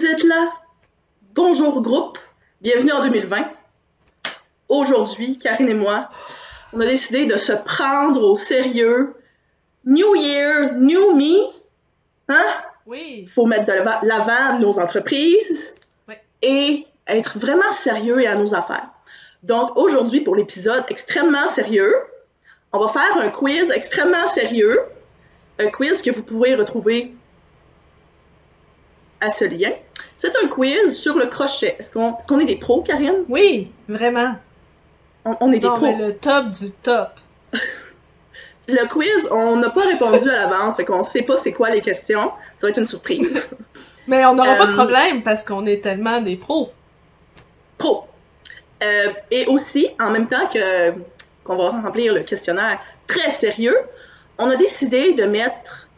vous êtes là. Bonjour groupe, bienvenue en 2020. Aujourd'hui, Karine et moi, on a décidé de se prendre au sérieux. New Year, New Me. Hein? Oui. Il faut mettre de l'avant nos entreprises et être vraiment sérieux et à nos affaires. Donc aujourd'hui, pour l'épisode extrêmement sérieux, on va faire un quiz extrêmement sérieux. Un quiz que vous pourrez retrouver à ce lien. C'est un quiz sur le crochet. Est-ce qu'on est des pros, Karine? Oui, vraiment. On est des pros. Mais le top du top. Le quiz, on n'a pas répondu à l'avance, fait qu'on sait pas c'est quoi les questions. Ça va être une surprise. Mais on n'aura pas de problème parce qu'on est tellement des pros. Pros. Et aussi, en même temps qu'on va remplir le questionnaire très sérieux, on a décidé de mettre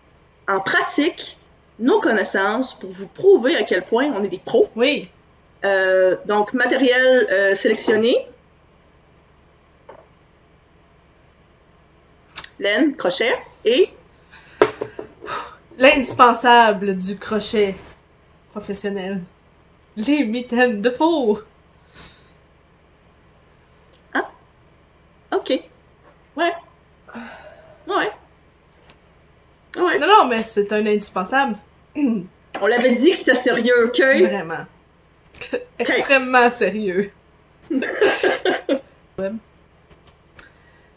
en pratique nos connaissances pour vous prouver à quel point on est des pros. Oui. Donc, matériel sélectionné. Laine, crochet et... L'indispensable du crochet professionnel. Les mitaines de four. Ah? OK. Ouais. Ouais. Ouais. Non, mais c'est un indispensable. On l'avait dit que c'était sérieux, OK? Vraiment. Extrêmement sérieux.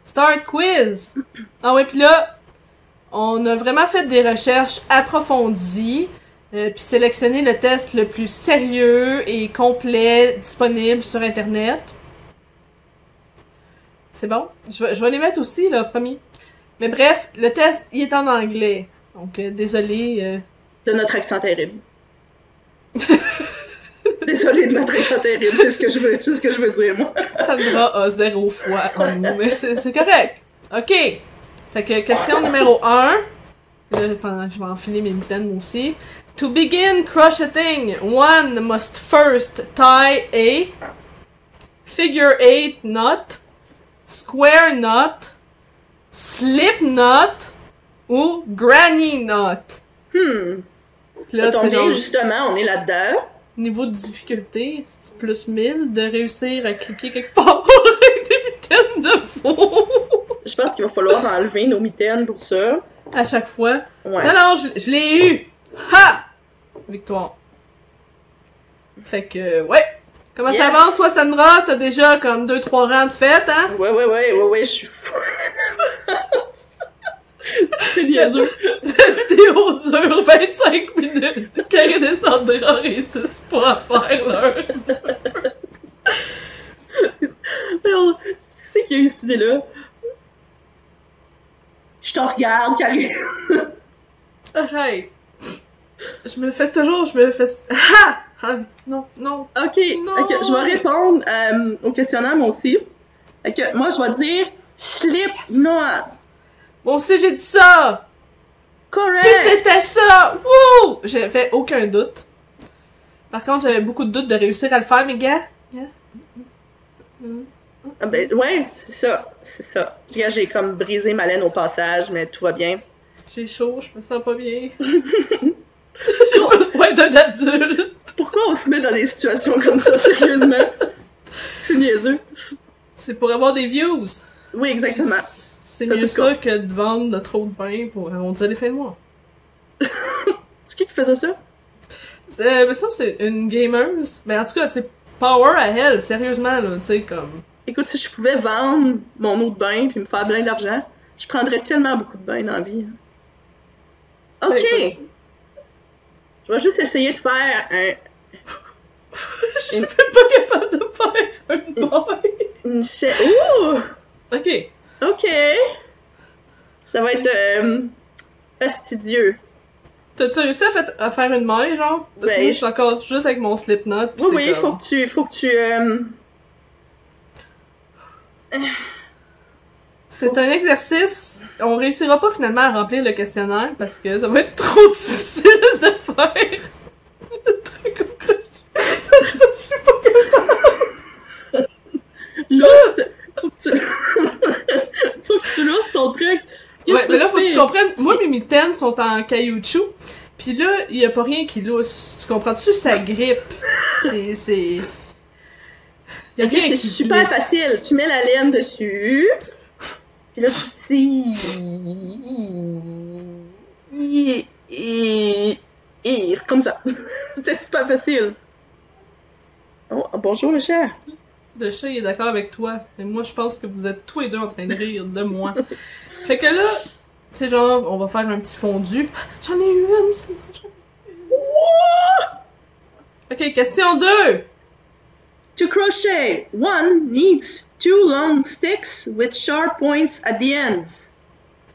Start quiz! Ah ouais, puis là, on a vraiment fait des recherches approfondies, puis sélectionné le test le plus sérieux et complet disponible sur Internet. C'est bon? Je vais les mettre aussi, là, promis. Mais bref, le test, il est en anglais. Donc, désolé. De notre accent terrible. Désolé de notre accent terrible, c'est ce que je veux dire, moi. Sandra a 0 foi en nous, mais c'est correct. OK. Fait que question numéro 1. Là, pendant que je vais enfiler mes mitaines, moi aussi. To begin crocheting, one must first tie a figure 8 knot, square knot, slip knot ou granny knot. Ça tombe bien, justement, on est là-dedans. Niveau de difficulté, c'est plus 1000 de réussir à cliquer quelque part avec des mitaines de faux. Je pense qu'il va falloir enlever nos mitaines pour ça. À chaque fois. Ouais. Non, je l'ai eu! Ha! Victoire. Fait que, ouais. Comment ça avance, toi, Sandra? T'as déjà comme 2-3 rangs de fête, hein? Ouais, je suis fou. C'est niaiseux. La vidéo dure 25 minutes. Karine et Sandra réussissent pas à faire leur. Alors, c'est qui a eu cette idée-là? Je te regarde, Karine. Arrête. Je me fesse toujours, Ha! Ah, non. Ok, je vais répondre au questionnaire, moi aussi. Moi, je vais dire slip knot. Moi aussi, j'ai dit ça! Correct! Pis c'était ça! Wouh! J'avais aucun doute. Par contre, j'avais beaucoup de doutes de réussir à le faire, mes gars. Ah ben, ouais, c'est ça. J'ai comme brisé ma laine au passage, mais tout va bien. J'ai chaud, je me sens pas bien. J'ai besoin d'un adulte. Pourquoi on se met dans des situations comme ça, sérieusement? C'est niaiseux. C'est pour avoir des views. Oui, exactement. C'est mieux ça que de vendre de trop de pain pour arrondir les fins de mois. C'est qui faisait ça? Mais ça, c'est une gameuse. Mais en tout cas, tu sais, power à elle, sérieusement, là, tu sais, comme... Écoute, si je pouvais vendre mon eau de bain puis me faire plein d'argent, je prendrais tellement beaucoup de bain dans la vie. Ok! Je vais juste essayer de faire un... Je suis pas capable de faire un bain! Ouh! Ok. Ça va être fastidieux. T'as-tu réussi à faire une maille, genre? Parce que moi, je suis encore juste avec mon slip knot. Oui, comme... faut que tu C'est un exercice. On réussira pas finalement à remplir le questionnaire parce que ça va être trop difficile de faire. Le truc au crochet. Je suis pas capable. Lost! Faut que tu lousses ton truc. Ouais, mais là, faut que tu comprennes. Moi, mes mitaines sont en caoutchouc. Pis là, y a pas rien qui lousse. Tu comprends-tu? Ça grippe. C'est... Y a Ok, rien c'est qui super glisse. facile. Tu mets la laine dessus. Puis là, tu tires. Comme ça. C'était super facile. Oh, bonjour le chat. Le chat, il est d'accord avec toi. Et moi, je pense que vous êtes tous les deux en train de rire de moi. Fait que là, tu sais, genre, on va faire un petit fondu. J'en ai eu une, c'est moi, j'en ai eu une. Ok, question 2. To crochet, one needs 2 long sticks with sharp points at the ends.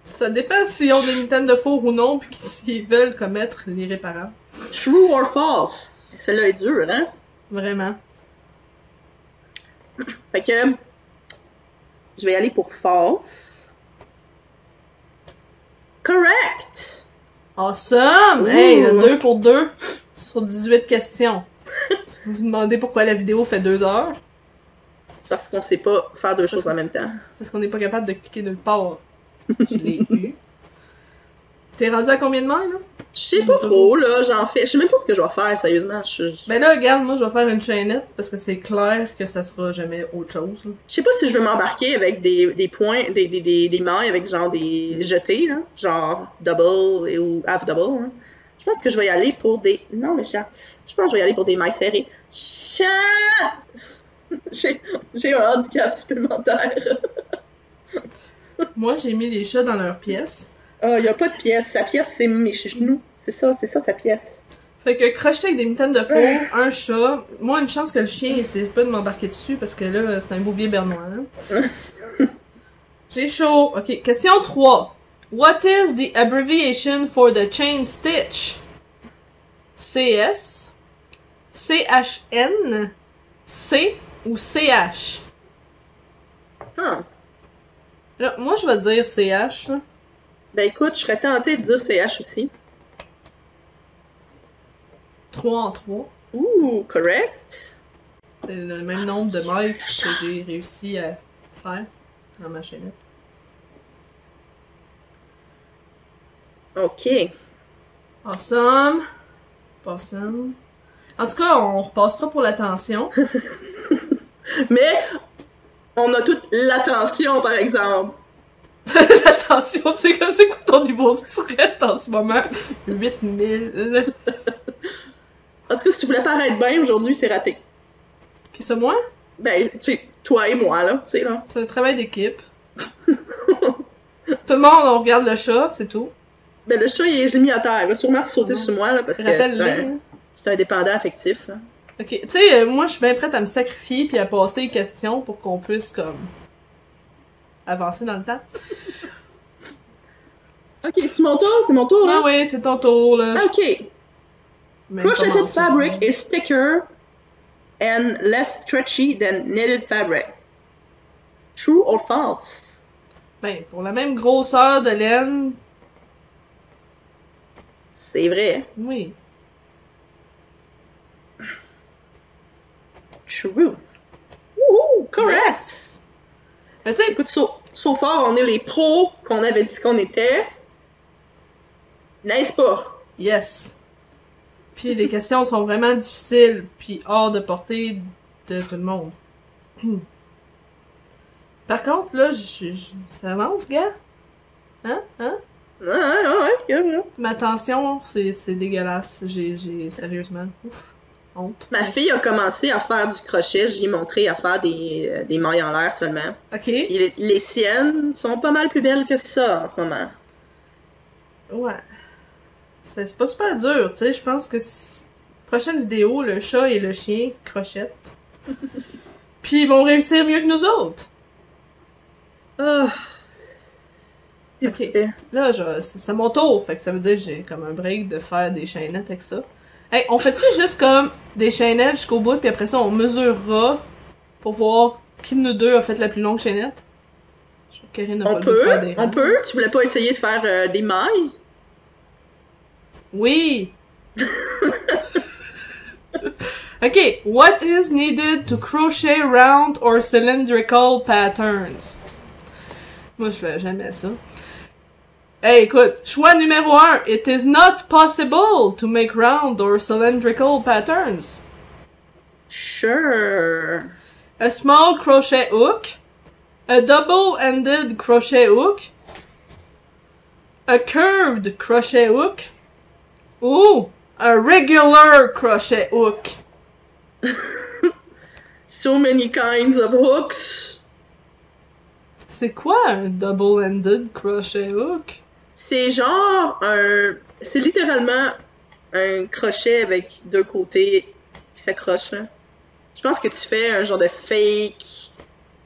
Ça dépend s'ils ont des mitaines de four ou non, puis s'ils veulent commettre l'irréparable. True or false? Celle-là est dure, hein? Vraiment. Fait que je vais y aller pour false. Correct! Awesome! Ouh. Hey, 2 pour 2 sur 18 questions. Si vous vous demandez pourquoi la vidéo fait 2 heures, C'est parce qu'on sait pas faire deux choses en même temps. parce qu'on n'est pas capable de cliquer nulle part. Je l'ai eu. T'es rendu à combien de mailles, là? Je sais pas trop, là, j'en fais. Je sais même pas ce que je vais faire, sérieusement. Ben là, regarde, moi, je vais faire une chaînette, parce que c'est clair que ça sera jamais autre chose, là. Je sais pas si je vais m'embarquer avec des points, des mailles avec genre des jetés, là. Genre double ou half double, hein. Je pense que je vais y aller pour des. Non, mais chat. Je pense que je vais y aller pour des mailles serrées. Chat! J'ai un handicap supplémentaire. Moi, j'ai mis les chats dans leur pièce. Ah, y a pas de pièce. Sa pièce, c'est mes genoux. C'est ça, sa pièce. Fait que crocheter avec des mitaines de four, un chat. Moi, une chance que le chien essaie pas de m'embarquer dessus parce que là, c'est un bouvier bernois. Hein? J'ai chaud. Ok, question 3. What is the abbreviation for the chain stitch? CS, CHN, C ou CH? Ah. Là, moi, je vais dire CH. Là. Ben écoute, je serais tentée de dire CH aussi. 3 en 3. Ouh, correct. C'est le même nombre de mailles que j'ai réussi à faire dans ma chaînette. Ok. Awesome. Awesome. En tout cas, on repassera pour l'attention. Mais on a toute l'attention, par exemple. L'attention, c'est quoi ton niveau de stress en ce moment? 8000. En tout cas, si tu voulais paraître bien, aujourd'hui, c'est raté. Qui c'est moi? Ben, tu sais, toi et moi, là, tu sais, là. C'est un travail d'équipe. Tout le monde, on regarde le chat, c'est tout. Ben, le chat, je l'ai mis à terre. Il va sûrement sauter sur moi, là, parce que c'est un dépendant affectif, là. Ok, tu sais, moi, je suis bien prête à me sacrifier puis à passer les questions pour qu'on puisse, comme, avancer dans le temps. Ok, c'est mon tour? C'est mon tour, là? Ah oui, c'est ton tour, là. Ok. Crocheted fabric is thicker and less stretchy than knitted fabric. True or false? Ben, pour la même grosseur de laine, C'est vrai. oui. True. Woohoo! Correct! Yes! Mais tu sais, Écoute, so far, on est les pros qu'on avait dit qu'on était. N'est-ce pas? yes. Puis les questions sont vraiment difficiles, puis hors de portée de tout le monde. Par contre, là, ça avance, gars? Hein? Hein? Ouais. Ma tension, c'est dégueulasse. J'ai sérieusement, ouf, honte. Ma fille a commencé à faire du crochet. J'y ai montré à faire des mailles en l'air seulement. Ok. Puis les siennes sont pas mal plus belles que ça en ce moment. Ouais. C'est pas super dur, tu sais. Je pense que prochaine vidéo, le chat et le chien crochettent. Puis ils vont réussir mieux que nous autres. Ah. Ok. Là, c'est mon tour. Fait que ça veut dire que j'ai comme un break de faire des chaînettes avec ça. Hey, on fait-tu juste comme des chaînettes jusqu'au bout, puis après ça, on mesurera pour voir qui de nous deux a fait la plus longue chaînette? Karine n'a pas le droit de faire des rangs. On peut. Tu voulais pas essayer de faire des mailles? Oui! Ok, what is needed to crochet round or cylindrical patterns? Moi, je fais jamais ça. Hey, écoute, choix numéro 1. It is not possible to make round or cylindrical patterns. Sure. A small crochet hook. A double-ended crochet hook. A curved crochet hook. Ou a regular crochet hook. So many kinds of hooks. C'est quoi un double-ended crochet hook? C'est genre un... C'est littéralement un crochet avec deux côtés qui s'accrochent, là. Je pense que tu fais un genre de fake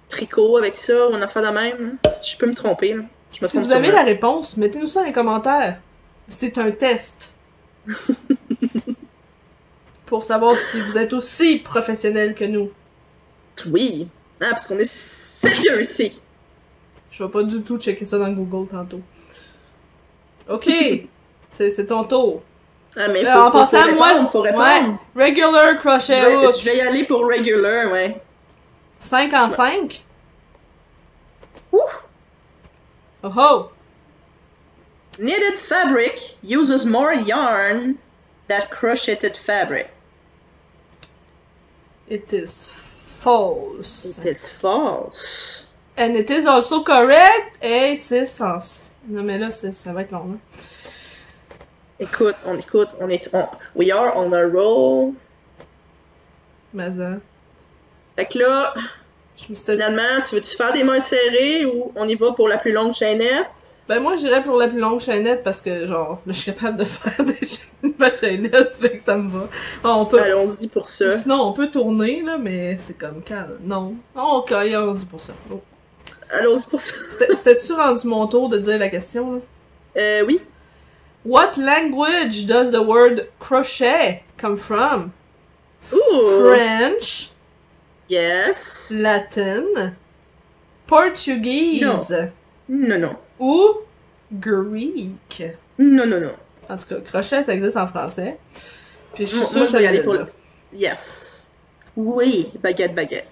tricot avec ça, ou une affaire de même. Je peux me tromper, là. Je me Si trompe vous avez sûrement. la réponse, mettez-nous ça dans les commentaires. C'est un test. Pour savoir si vous êtes aussi professionnel que nous. Oui. Ah, parce qu'on est sérieux ici. Je vais pas du tout checker ça dans Google tantôt. Ok, c'est ton tour. Ah, mais En passant, moi, faut répondre. ouais, regular crochet hook. Je vais y aller pour regular, ouais. 5 en 5. Ouh. Oh oh! Knitted fabric uses more yarn than crocheted fabric. It is false. It is false. And it is also correct. Et c'est sens. Non mais là, ça va être long. Hein? Écoute, we are on a roll. Mais Fait que là, je me suis dit... finalement, tu veux-tu faire des mains serrées ou on y va pour la plus longue chaînette? Ben moi, j'irais pour la plus longue chaînette parce que, genre, là, je suis capable de faire ma chaînette, fait que ça me va. Ah, on peut... Allons-y pour ça. Sinon, on peut tourner, là, mais c'est comme calme. Non. Ok, allons-y pour ça. Oh. Allons-y pour ça. C'était-tu rendu mon tour de dire la question, là? Oui. What language does the word crochet come from? Ooh. French, Yes. Latin, Portuguese Non. ou Greek. Non. En tout cas, crochet, ça existe en français. Puis je suis Moi, sûre que je ça vais y aller vient pour de là. Yes. Oui, baguette.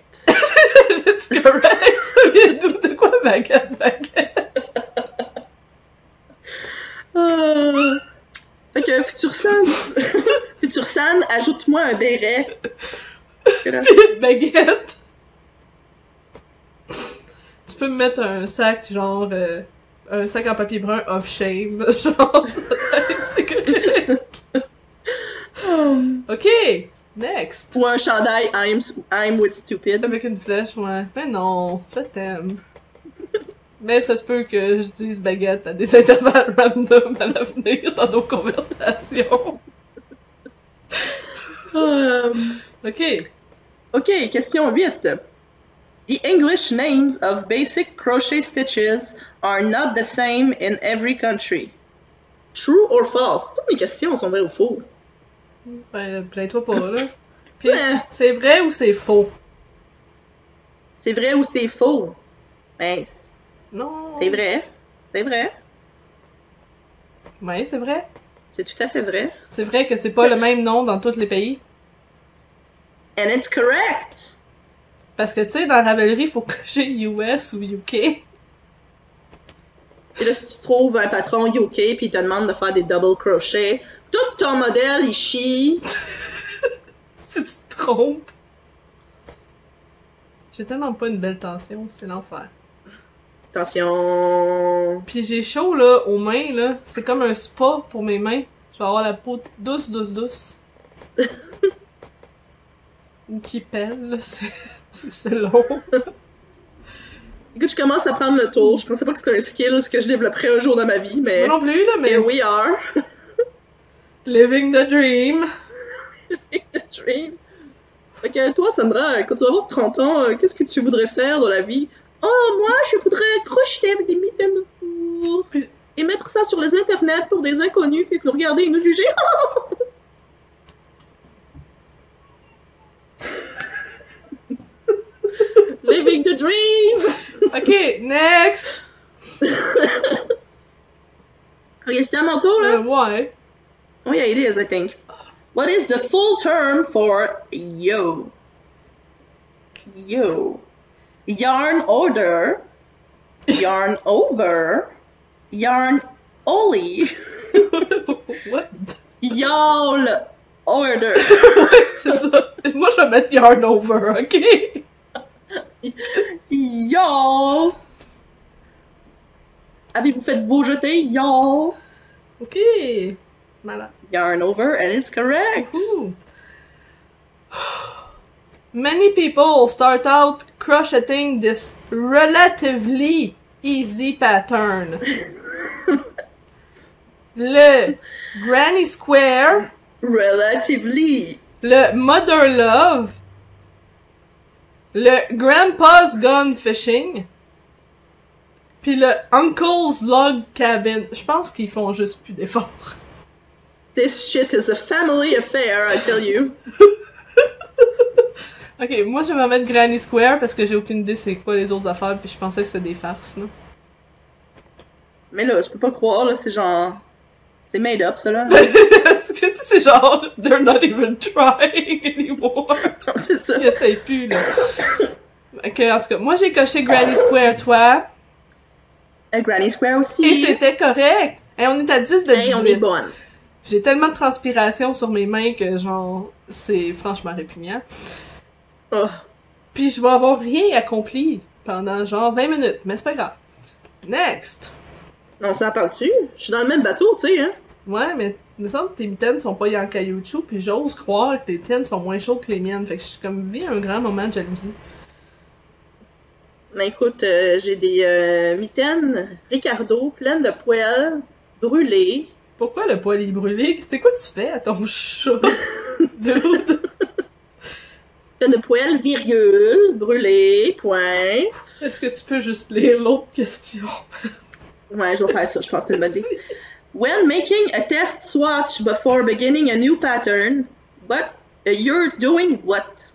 C'est correct. Ça vient d'où? De quoi baguette? Fait que Futur San, ajoute-moi un béret. Baguette. Tu peux me mettre un sac, genre, un sac en papier brun off shame, genre, c'est correct. Ok, next. Ou un chandail I'm with stupid. Avec une flèche, ouais. Mais non, je t'aime. Mais ça se peut que je dise baguette à des intervalles random à l'avenir dans nos conversations. Ok, question 8. The English names of basic crochet stitches are not the same in every country. True or false? Toutes mes questions sont vraies ou faux. Ben, plains-toi pas, là. Puis, Ouais. c'est vrai ou c'est faux? C'est vrai ou c'est faux? Ben, Non. c'est vrai. C'est vrai. Ouais, c'est vrai. C'est tout à fait vrai. C'est vrai que c'est pas le même nom dans tous les pays. And it's correct. Parce que, tu sais, dans Ravelry, il faut cocher US ou UK. Et là, si tu trouves un patron UK puis il te demande de faire des double crochets, tout ton modèle, il chie. Si tu te trompes. J'ai tellement pas une belle tension, c'est l'enfer. Attention. Puis j'ai chaud, là, aux mains, là. C'est comme un spa pour mes mains. Je vais avoir la peau douce. Ou qui pèle, là. C'est long. Écoute, je commence à prendre le tour. Je pensais pas que c'était un skill que je développerais un jour dans ma vie, mais... Moi non plus, là, mais... Here we are. Living the dream. Living the dream. Ok, toi, Sandra, quand tu vas avoir 30 ans, qu'est-ce que tu voudrais faire dans la vie? Oh, moi, je voudrais crocheter avec des mitaines de four. Et mettre ça sur les internets pour des inconnus puissent nous regarder et nous juger. Living the dream! Ok, next! Ok, c'est à mon tour, là? Ouais. Oh yeah, it is, I think. What is the full term for yo? Yo. Yarn order, yarn over, yarn Oli. What? Y'all order. Ouais, c'est ça. Moi, je vais mettre yarn over, ok? Y'all. Avez-vous fait vos jetés? Y'all. Ok. Malade. Yarn over, and it's correct. Ooh. Many people start out crocheting this relatively easy pattern. Le Granny Square, Relatively. le Mother Love, le Grandpa's Gone Fishing, puis le Uncle's Log Cabin. Je pense qu'ils font juste plus d'efforts. This shit is a family affair, I tell you. Ok, moi je vais mettre Granny Square parce que j'ai aucune idée c'est quoi les autres affaires puis je pensais que c'était des farces, là. Mais là, je peux pas croire, là, c'est genre... C'est made up, ça, là. Parce que tu sais, c'est genre, they're not even trying anymore. C'est ça. Ils essayent plus, là. Ok, en tout cas, moi j'ai coché Granny Square, toi. Granny Square aussi. Et c'était correct. Et on est à 10 de 18. Hey, on est bonne. J'ai tellement de transpiration sur mes mains que, genre, c'est franchement répugnant. Oh. Puis je vais avoir rien accompli pendant, genre, 20 minutes. Mais c'est pas grave. Next. On s'en parle dessus. Je suis dans le même bateau, tu sais, hein. Ouais, mais il me semble que tes mitaines sont pas en caoutchouc, puis j'ose croire que tes tiennes sont moins chaudes que les miennes. Fait que je suis comme vis un grand moment de jalousie. Mais écoute, j'ai des mitaines Ricardo pleines de poils brûlés. Pourquoi le poil est brûlé? C'est quoi tu fais à ton chat? Dude? Pleines de poils, virgule, brûlés, point. Est-ce que tu peux juste lire l'autre question? Ouais, je vais faire ça, je pense que c'est une bonne idée. When making a test swatch before beginning a new pattern, but you're doing what?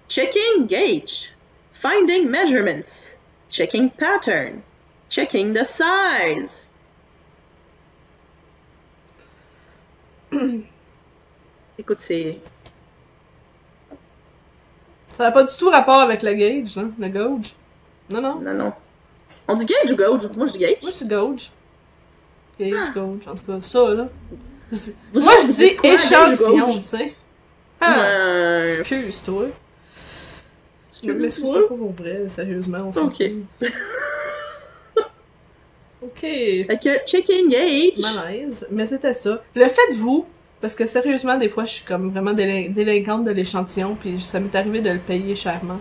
Checking gauge, finding measurements, checking pattern, checking the size. Écoute, c'est... Ça n'a pas du tout rapport avec le gauge, hein? Le gauge. Non, non. Non, non. On dit gauge ou gauge? Moi, je dis gauge. Moi, je dis gauge. Gauge, gauge. En tout cas, ça, là. Vous Moi, autres, je vous dis dites quoi, échantillon, gauge? tu sais. Ah, Ouais. excuse-toi. Je Excuse-moi. m'excuse pas pour vrai, sérieusement, on s'en Ok. fout. Ok. Fait que checking gauge. Malaise. Mais c'était ça. Le faites-vous, parce que sérieusement, des fois, je suis comme vraiment délinquante de l'échantillon, puis ça m'est arrivé de le payer chèrement.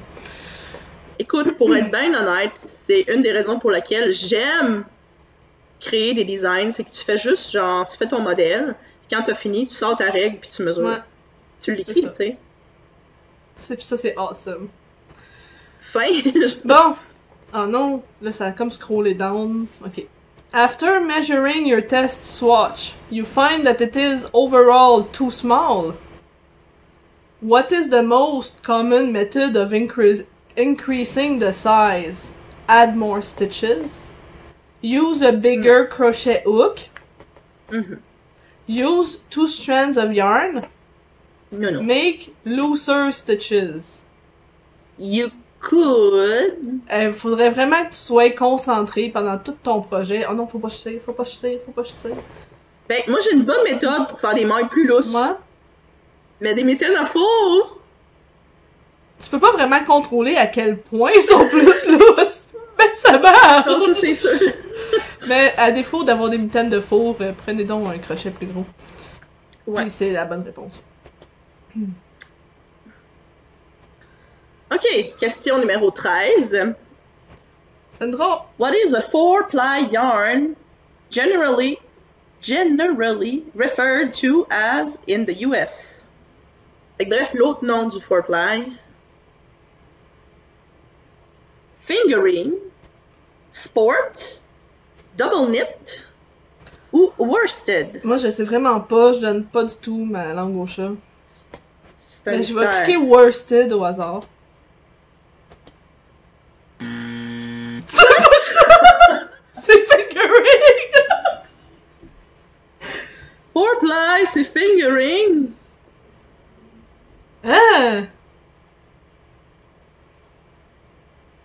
Écoute, pour être bien honnête, c'est une des raisons pour laquelle j'aime créer des designs, c'est que tu fais juste, genre, tu fais ton modèle, puis quand t'as fini, tu sors ta règle, puis tu mesures. Ouais. Tu l'écris, C'est tu sais. Ça, c'est awesome. Fin. Bon. Oh non, là, ça a comme scrollé down. Ok. After measuring your test swatch, you find that it is overall too small. What is the most common method of increasing the size? Add more stitches. Use a bigger crochet hook. Mhm. Use 2 strands of yarn. Non, non. Make looser stitches. You could. Il faudrait vraiment que tu sois concentré pendant tout ton projet. Oh non, faut pas chuter, faut pas chuter, faut pas chuter. Ben, moi, j'ai une bonne méthode pour faire des mailles plus lousses. Moi, Mais des méthodes à four. tu peux pas vraiment contrôler à quel point ils sont plus lousses. Mais ça marche! Non, ça, c'est sûr. Mais à défaut d'avoir des mitaines de four, prenez donc un crochet plus gros. Ouais. Puis c'est la bonne réponse. OK, question numéro 13. Sandra, What is a 4-ply yarn generally referred to as in the US? Fait que bref, l'autre nom du 4-ply. Fingering, sport, double knit ou worsted. moi je sais vraiment pas, je donne pas du tout ma langue au chat. C'est un Mais je vais mystère. cliquer worsted au hasard. C'est fingering! 4-ply, c'est fingering. Ah!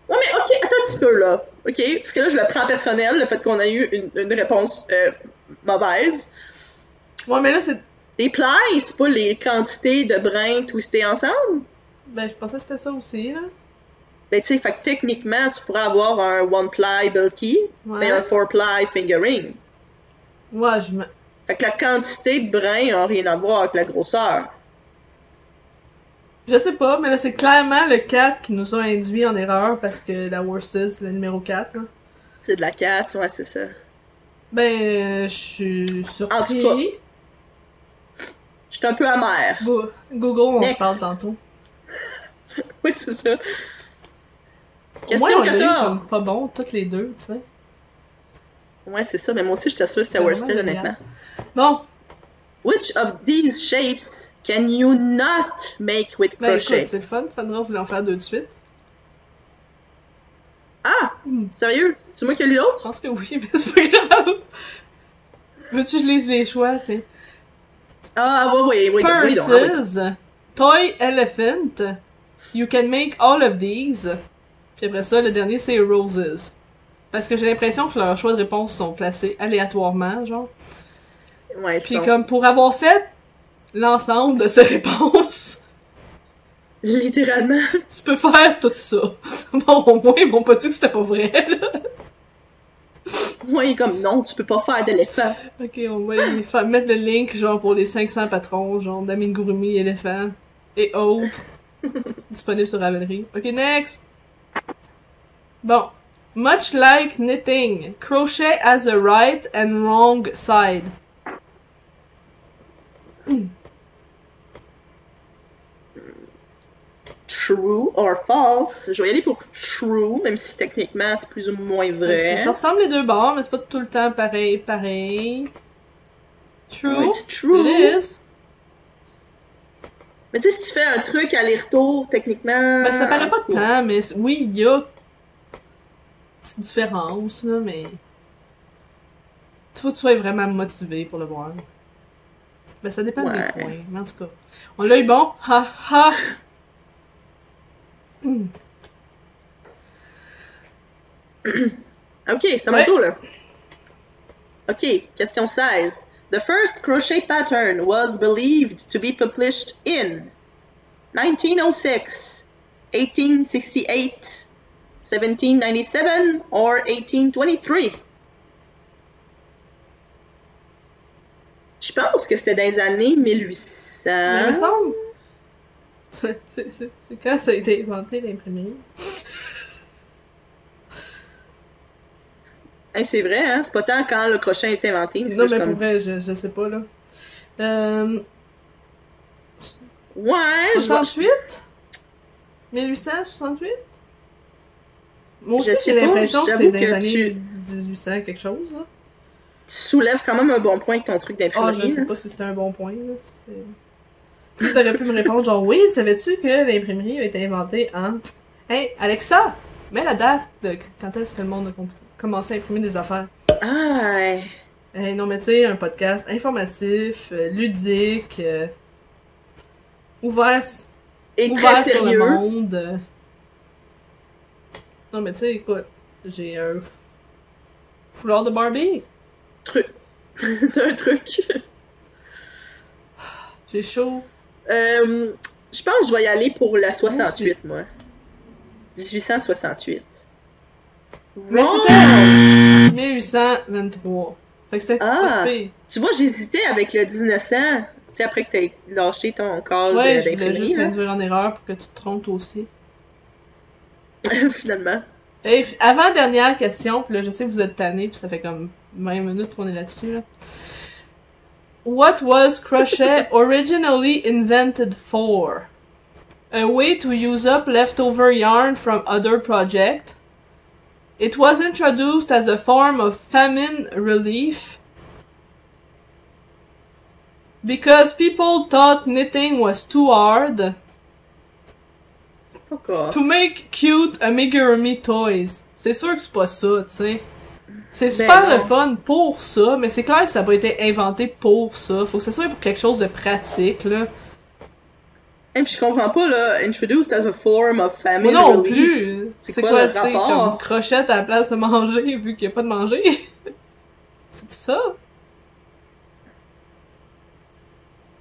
Ouais, mais OK, attends un petit ceux-là. OK? Parce que là, je le prends personnel, le fait qu'on a eu une réponse mauvaise. Ouais, mais là, c'est... Les plies, c'est pas les quantités de brins twistés ensemble? Ben, je pensais que c'était ça aussi, là. Ben, tu sais, fait que techniquement, tu pourrais avoir un one-ply bulky, mais un four-ply fingering. Ouais, Fait que la quantité de brins n'a rien à voir avec la grosseur. Je sais pas, mais là, c'est clairement le 4 qui nous a induit en erreur parce que la Worsted, c'est le numéro 4, là. C'est de la 4, ouais, c'est ça. Ben, je suis surpris. En tout cas, je suis un peu amère. Google, on Next. se parle tantôt. Oui, c'est ça. Au moins, Question on l'a eu 14. comme pas bon, toutes les deux, tu sais. Ouais, c'est ça, mais moi aussi, j'étais sûre que c'était C'est Worsted, vraiment honnêtement. Bon, Which of these shapes can you not make with ben crochet? écoute, c'est le fun, Sandra voulait en faire deux de suite. Ah! Sérieux? C'est moi qui ai lu l'autre? Je pense que oui, mais c'est pas grave. Veux-tu que je lise les choix, c'est... Ah, oui, donc, ah, oui. Purses, Toy Elephant, You can make all of these. Puis après ça, le dernier, c'est Roses. Parce que j'ai l'impression que leurs choix de réponse sont placés aléatoirement, genre. Ouais, ils Puis sont comme pour avoir fait l'ensemble de ces réponses, littéralement. tu peux faire tout ça. Bon, au moins, ils m'ont pas dit que c'était pas vrai, là. Ouais, comme non, tu peux pas faire d'éléphant. Ok, on va y faire mettre le link, genre, pour les 500 patrons, genre, d'amigurumi, éléphants et autres. Disponible sur Ravelry. Ok, next! Bon. Much like knitting, crochet has a right and wrong side. True or false? Je vais y aller pour true, même si techniquement c'est plus ou moins vrai. Ça ressemble les deux bords, mais c'est pas tout le temps pareil. True. It's true. It is. Mais tu sais, si tu fais un truc aller-retour, techniquement. Ben, ça paraît en pas tout cas. tant, mais oui, il y a une petite différence, là, mais. Il faut que tu sois vraiment motivé pour le voir. Ben, ça dépend Ouais. des points, mais en tout cas. On l'a eu bon. Ha ha! Ok, c'est mon Ouais. tour là. Ok, question 16. The first crochet pattern was believed to be published in 1906, 1868, 1797, or 1823. Je pense que c'était dans les années 1800. Mais il me semble. C'est quand ça a été inventé, l'imprimerie. Hey, c'est vrai, hein? C'est pas tant quand le crochet a été inventé. Non, mais pour vrai, je sais pas, là. Ouais, 68? 1868? Moi aussi, Je sais j'ai pas, l'impression que c'est j'avoue des que années 1800 quelque chose, là. tu soulèves quand même un bon point avec ton truc Ah, d'imprimerie. je sais hein. pas si c'était un bon point, là. Si t'aurais pu me répondre, genre, oui, savais-tu que l'imprimerie a été inventée en... Hey, Alexa, mets la date de quand est-ce que le monde a commencé à imprimer des affaires. Ah, ouais. Hey, non, mais tu sais, un podcast informatif, ludique, ouvert Et très sur le sérieux. monde. Non, mais tu sais, écoute, j'ai un foulard de Barbie. Truc. T'as un truc. J'ai chaud. Je pense que je vais y aller pour la Moi 68, moi. 1868. Mais Wrong! c'était 1823. Fait que c'était Ah. pas si pire. Tu vois, j'hésitais avec le 1900. Tu sais, après que t'aies lâché ton call Ouais, je voulais d'imprimerie. juste là. induire en erreur pour que tu te trompes toi aussi. Finalement. Et avant-dernière question, puis là, je sais que vous êtes tannés, puis ça fait comme 20 minutes qu'on est là-dessus, là. What was crochet originally invented for? A way to use up leftover yarn from other projects. It was introduced as a form of famine relief. Because people thought knitting was too hard. Pourquoi? To make cute amigurumi toys. C'est sûr que c'est pas ça, tu sais. C'est super non. le fun pour ça, mais c'est clair que ça n'a pas été inventé pour ça. Faut que ça soit pour quelque chose de pratique, là. Hey, puis je comprends pas, là, introduced as a form of Moi famine non relief. plus! C'est C'est quoi quoi, le tu sais, comme rapport? crochette à la place de manger, vu qu'il y a pas de manger? C'est ça?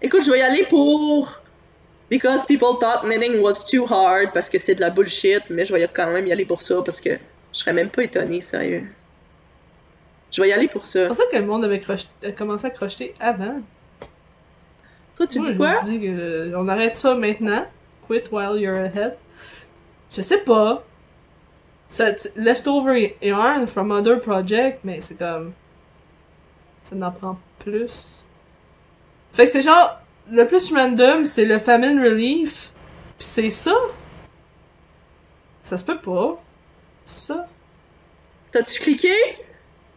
Écoute, je vais y aller pour because people thought knitting was too hard parce que c'est de la bullshit, mais je vais quand même y aller pour ça parce que je serais même pas étonnée, sérieux. Je vais y aller pour Je ça. pensais que le monde avait commencé à crocheter avant. Toi, tu Moi, dis je quoi? me suis dit que on arrête ça maintenant. Quit while you're ahead. Je sais pas. Ça, leftover yarn from other project, mais c'est comme... Ça n'en prend plus. Fait que c'est genre... Le plus random, c'est le famine relief. Pis c'est ça. Ça se peut pas. Ça. T'as-tu cliqué?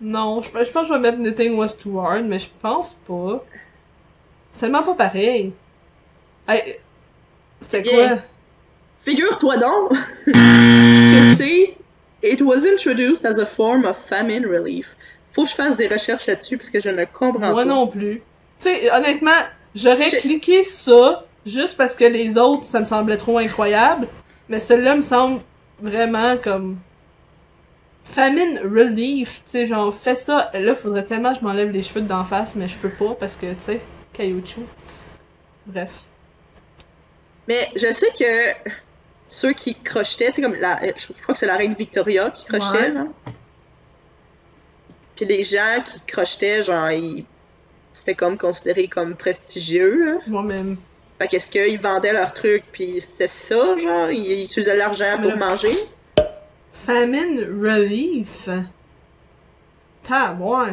Non, je pense que je vais mettre Knitting was too hard, mais je pense pas. C'est tellement pas pareil. Hey, c'était Bien. quoi? Figure-toi donc que c'est It was introduced as a form of famine relief. Faut que je fasse des recherches là-dessus parce que je ne comprends Moi pas. non plus. Tu sais, honnêtement, j'aurais Je- cliqué ça juste parce que les autres, ça me semblait trop incroyable. Mais celui-là me semble vraiment comme... Famine relief, tu sais, genre, fais ça. Là, faudrait tellement que je m'enlève les cheveux de d'en face, mais je peux pas parce que, tu sais, caillouchou. Bref. Mais je sais que ceux qui crochetaient, tu sais, comme je crois que c'est la reine Victoria qui crochetait, Ouais. là. Puis les gens qui crochetaient, genre, c'était comme considéré comme prestigieux, là. Moi-même. Fait qu'est-ce qu'ils vendaient leurs trucs, puis c'était ça, genre, ils utilisaient l'argent Mais pour le- manger. Famine relief. Ouais,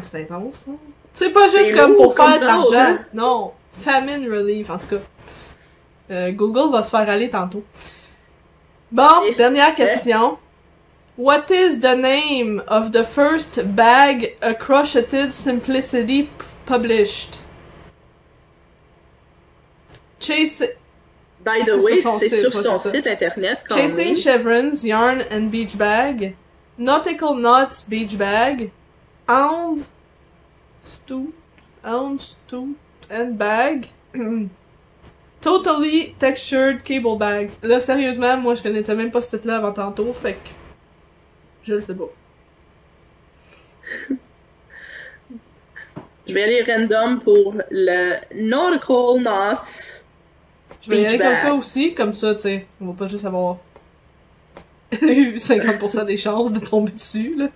c'est intense, hein. C'est pas juste C'est comme lourd pour faire comme de dose, l'argent. hein. Non. Famine relief, en tout cas. Google va se faire aller tantôt. Bon, Yes. dernière question. What is the name of the first bag A Crocheted Simplicity published? By the C'est way, sur son c'est site, sur ouais, son c'est ça. site internet quand Chasing même. Chevrons Yarn and Beach Bag, Nautical Knots Beach Bag, Hound Stoot and Bag, Totally Textured Cable Bags. Là, sérieusement, moi, je connaissais même pas ce site-là avant tantôt, fait que je le sais pas. Je vais aller random pour le Nautical Knots. Je vais y Beach aller comme bag. ça aussi, comme ça, tu sais, on va pas juste avoir 50% des chances de tomber dessus, là.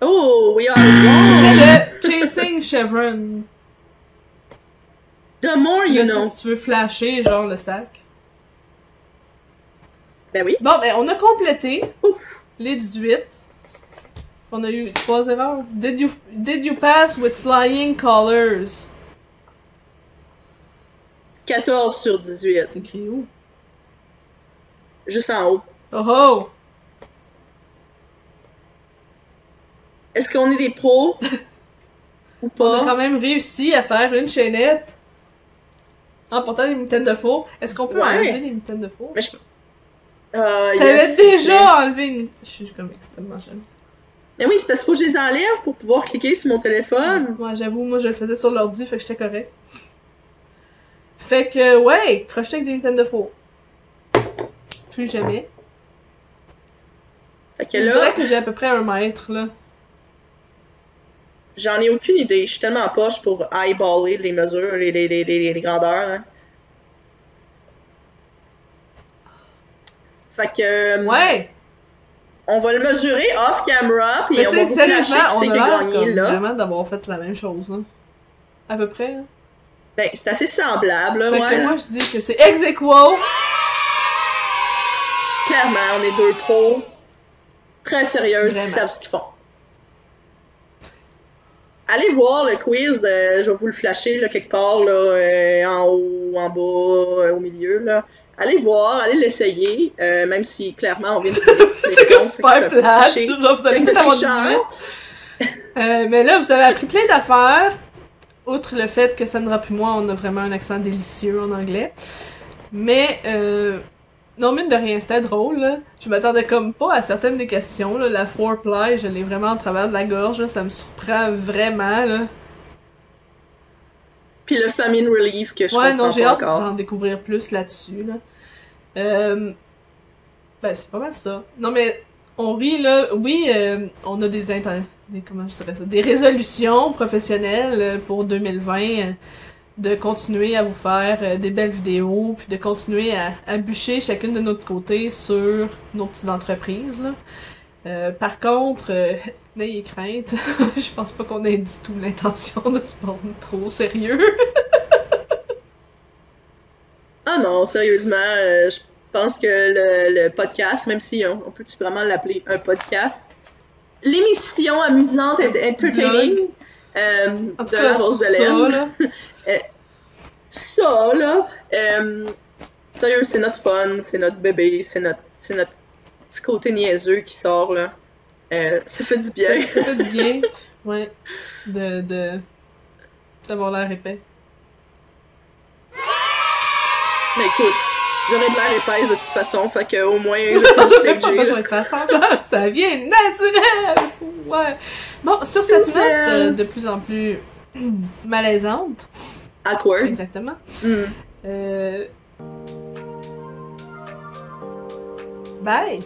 Oh, we are C'était wrong! le Chasing Chevron. The more you Là, tu sais, know. si tu veux flasher, genre, le sac. Ben oui. Bon, ben, on a complété Ouf. les 18. On a eu 3 erreurs. Did you pass with flying colors? 14 sur 18. C'est écrit où? Juste en haut. Oh oh! Est-ce qu'on est des pros? Ou On a quand pas? même réussi à faire une chaînette en portant des mitaines de faux. Est-ce qu'on peut Ouais. enlever les mitaines de faux? Mais je... T'avais yes, s'il te plaît. déjà enlevé une... Je suis comme extrêmement jeune. Mais oui, c'est parce qu'il faut que je les enlève pour pouvoir cliquer sur mon téléphone. Moi, j'avoue, moi, je le faisais sur l'ordi, fait que j'étais correct. Fait que, ouais, crocheter avec des mitaines de faux. Plus jamais. Fait que Je là, dirais que j'ai à peu près 1 mètre, là. j'en ai aucune idée. Je suis tellement poche pour eyeballer les mesures, les grandeurs, là. Fait que... Ouais! On va le mesurer off-camera, puis Mais on tu va sais, vous flasher sérieusement, qui on c'est a qui a l'air gagné, comme là. vraiment d'avoir fait la même chose, là. À peu près, hein. Ben, c'est assez semblable, là, Fait ouais. que là. moi, je dis que c'est ex aequo. Clairement, on est deux pros très sérieuses qui Vraiment. savent ce qu'ils font. Allez voir le quiz, je vais vous le flasher là, quelque part, là, en haut, en bas, au milieu. Là. Allez voir, allez l'essayer, même si clairement on vient de C'est comme super plate. Genre, vous allez peut-être avoir 18. Mais là, vous avez appris plein d'affaires. Outre le fait que Sandra puis moi, on a vraiment un accent délicieux en anglais. Mais, non, mine de rien, c'était drôle, là. Je m'attendais comme pas à certaines des questions, là. La foreplay, je l'ai vraiment en travers de la gorge, là. Ça me surprend vraiment, là. Puis le famine relief que je Ouais, comprends non, j'ai pas hâte encore. d'en découvrir plus là-dessus, là. Ben, c'est pas mal ça. Non, mais on rit, là. Oui, on a comment je dirais ça? Des résolutions professionnelles pour 2020, de continuer à vous faire des belles vidéos, puis de continuer à bûcher chacune de notre côté sur nos petites entreprises, là. Par contre, n'ayez crainte, je pense pas qu'on ait du tout l'intention de se prendre trop au sérieux. Ah non, sérieusement, je pense que le podcast, même si on peut-tu vraiment l'appeler un podcast, l'émission amusante et entertaining En tout de cas, la Rose de ça, Laine. là. Ça, là, sérieux, c'est notre fun, c'est notre bébé, c'est notre petit côté niaiseux qui sort, là. Ça fait du bien. Ça fait du bien, ouais, d'avoir l'air épais. Mais écoute, j'aurais de l'air épaisse de toute façon, fait que au moins je peux me Pas besoin de faire semblant, ça vient naturel! Ouais. Bon, sur cette note de plus en plus malaisante. Awkward. Exactement. Mm. Bye!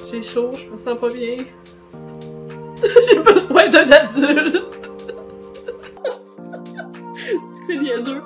J'ai chaud, je me sens pas bien. J'ai besoin d'un adulte! C'est niaiseux.